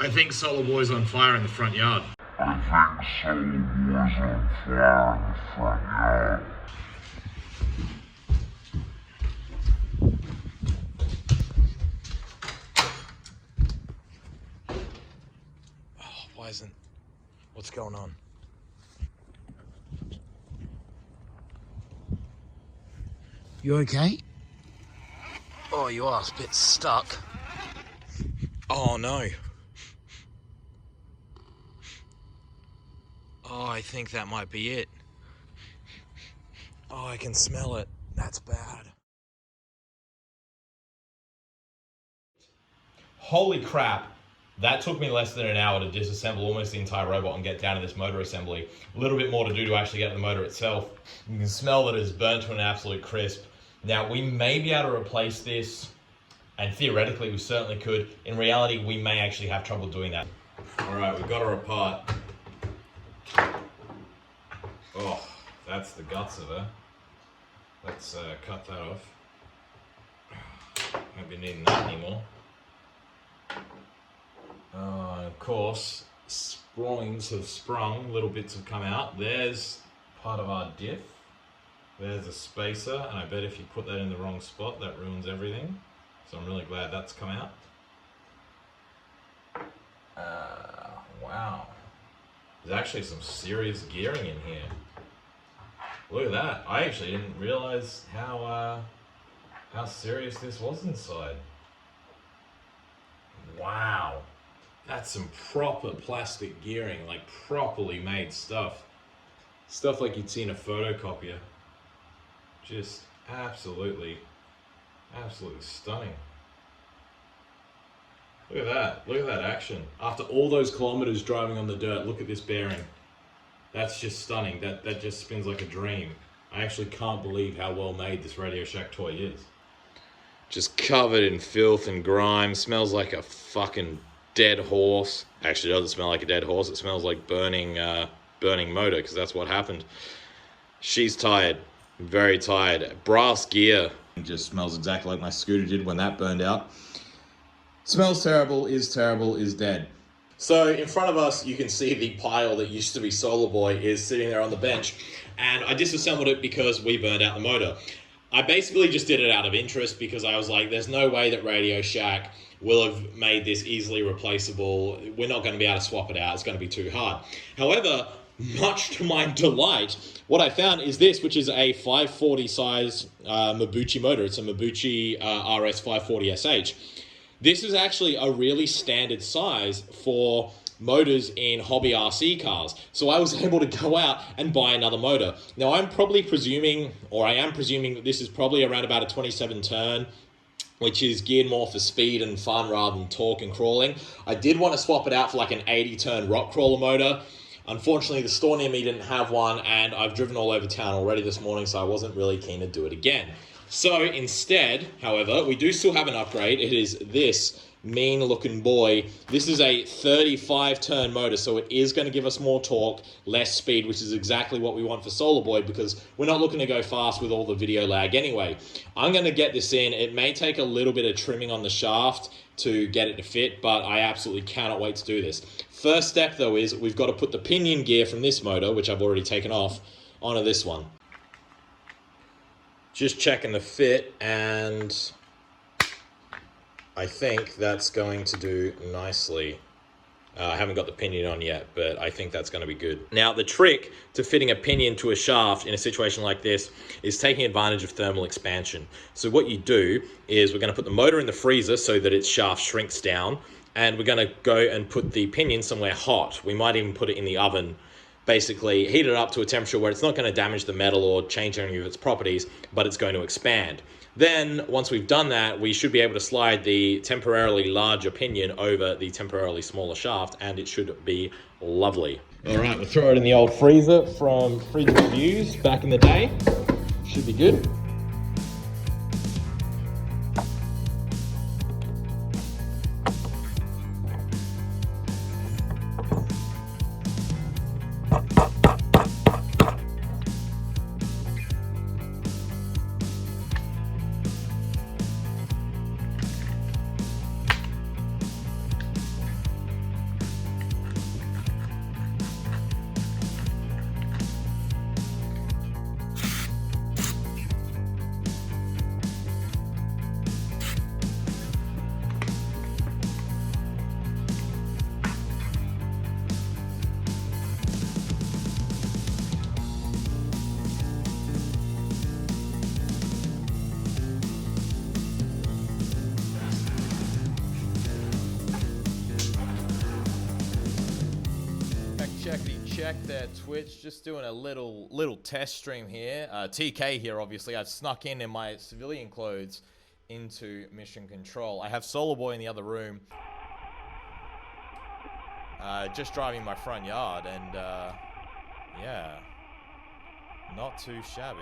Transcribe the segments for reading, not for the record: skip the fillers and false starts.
I think SOLARBOI's on fire in the front yard. What's going on? You okay? Oh, you are a bit stuck. Oh no. Oh, I think that might be it. Oh, I can smell it. That's bad. Holy crap. That took me less than an hour to disassemble almost the entire robot and get down to this motor assembly. A little bit more to do to actually get the motor itself. You can smell that it's burnt to an absolute crisp. Now, we may be able to replace this, and theoretically we certainly could. In reality, we may actually have trouble doing that. All right, we've got her apart. Oh, that's the guts of her. Let's cut that off. Won't be needing that anymore. Of course, springs have sprung, little bits have come out. There's part of our diff. There's a spacer, and I bet if you put that in the wrong spot, that ruins everything. So I'm really glad that's come out. Wow. There's actually some serious gearing in here. Look at that. I actually didn't realize how serious this was inside. Wow. That's some proper plastic gearing, like properly made stuff. Stuff like you'd see in a photocopier. Just absolutely stunning. Look at that action. After all those kilometers driving on the dirt, look at this bearing. That's just stunning. That just spins like a dream. I actually can't believe how well made this Radio Shack toy is. Just covered in filth and grime, smells like a fucking dead horse. Actually, it doesn't smell like a dead horse, it smells like burning motor, because that's what happened. She's tired, very tired. Brass gear. It just smells exactly like my scooter did when that burned out. Smells terrible, is dead. So in front of us, you can see the pile that used to be SOLARBOI is sitting there on the bench. And I disassembled it because we burned out the motor. I basically just did it out of interest because I was like, there's no way that Radio Shack will have made this easily replaceable. We're not going to be able to swap it out. It's going to be too hard. However, much to my delight, what I found is this, which is a 540 size Mabuchi motor. It's a Mabuchi RS 540SH. This is actually a really standard size for motors in hobby RC cars. So I was able to go out and buy another motor. Now I am presuming that this is probably around about a 27 turn, which is geared more for speed and fun rather than torque and crawling. I did want to swap it out for like an 80 turn rock crawler motor. Unfortunately, the store near me didn't have one, and I've driven all over town already this morning, so I wasn't really keen to do it again. So instead, however, we do still have an upgrade. It is this mean looking boy. This is a 35 turn motor, so it is going to give us more torque, less speed, which is exactly what we want for SOLARBOI, because we're not looking to go fast with all the video lag anyway. I'm going to get this in. It may take a little bit of trimming on the shaft to get it to fit, but I absolutely cannot wait to do this. First step though is we've got to put the pinion gear from this motor, which I've already taken off, onto this one. Just checking the fit, and I think that's going to do nicely. I haven't got the pinion on yet, but I think that's going to be good. Now, the trick to fitting a pinion to a shaft in a situation like this is taking advantage of thermal expansion. So what you do is we're going to put the motor in the freezer so that its shaft shrinks down, and we're going to go and put the pinion somewhere hot. We might even put it in the oven. Basically heat it up to a temperature where it's not going to damage the metal or change any of its properties, but it's going to expand. Then, once we've done that, we should be able to slide the temporarily larger pinion over the temporarily smaller shaft, and it should be lovely. All right, we'll throw it in the old freezer from Fridge Reviews back in the day. Should be good. check there, Twitch. Just doing a little test stream here. TK here, obviously. I've snuck in my civilian clothes into mission control. I have SOLARBOI in the other room. Just driving my front yard, and yeah, not too shabby.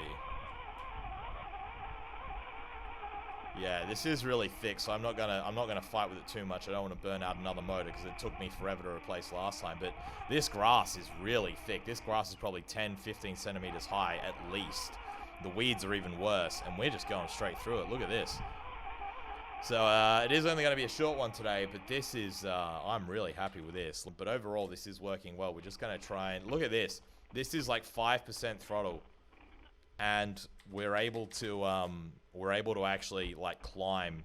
Yeah, this is really thick, so I'm not gonna fight with it too much. I don't want to burn out another motor because it took me forever to replace last time. But this grass is really thick. This grass is probably 10-15 centimeters high at least. The weeds are even worse, and we're just going straight through it. Look at this. So it is only going to be a short one today, but this is I'm really happy with this. But overall, this is working well. We're just going to try and look at this. This is like 5% throttle, and we're able to actually like climb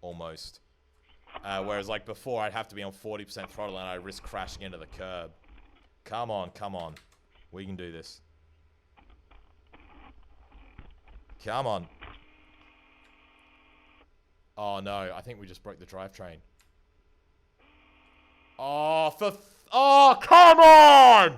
almost. Whereas like before, I'd have to be on 40% throttle and I'd risk crashing into the curb. Come on, come on. We can do this. Come on. Oh no, I think we just broke the drivetrain. Oh, oh, come on!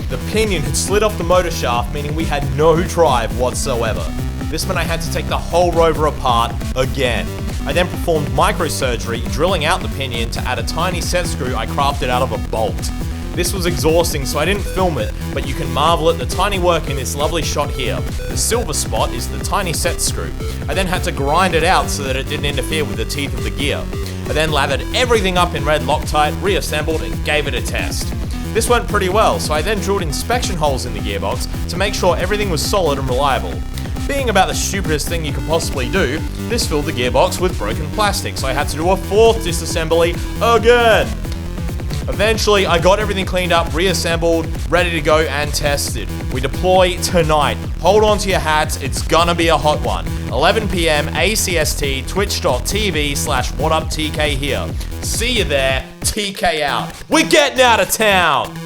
The pinion had slid off the motor shaft, meaning we had no drive whatsoever. This meant I had to take the whole rover apart again. I then performed microsurgery, drilling out the pinion to add a tiny set screw I crafted out of a bolt. This was exhausting, so I didn't film it, but you can marvel at the tiny work in this lovely shot here. The silver spot is the tiny set screw. I then had to grind it out so that it didn't interfere with the teeth of the gear. I then lathered everything up in red Loctite, reassembled, and gave it a test. This went pretty well, so I then drilled inspection holes in the gearbox to make sure everything was solid and reliable. Being about the stupidest thing you could possibly do, this filled the gearbox with broken plastic, so I had to do a fourth disassembly again. Eventually, I got everything cleaned up, reassembled, ready to go, and tested. We deploy tonight. Hold on to your hats, it's gonna be a hot one. 11 PM ACST, twitch.tv/whatuptk here. See you there, TK out. We're getting out of town!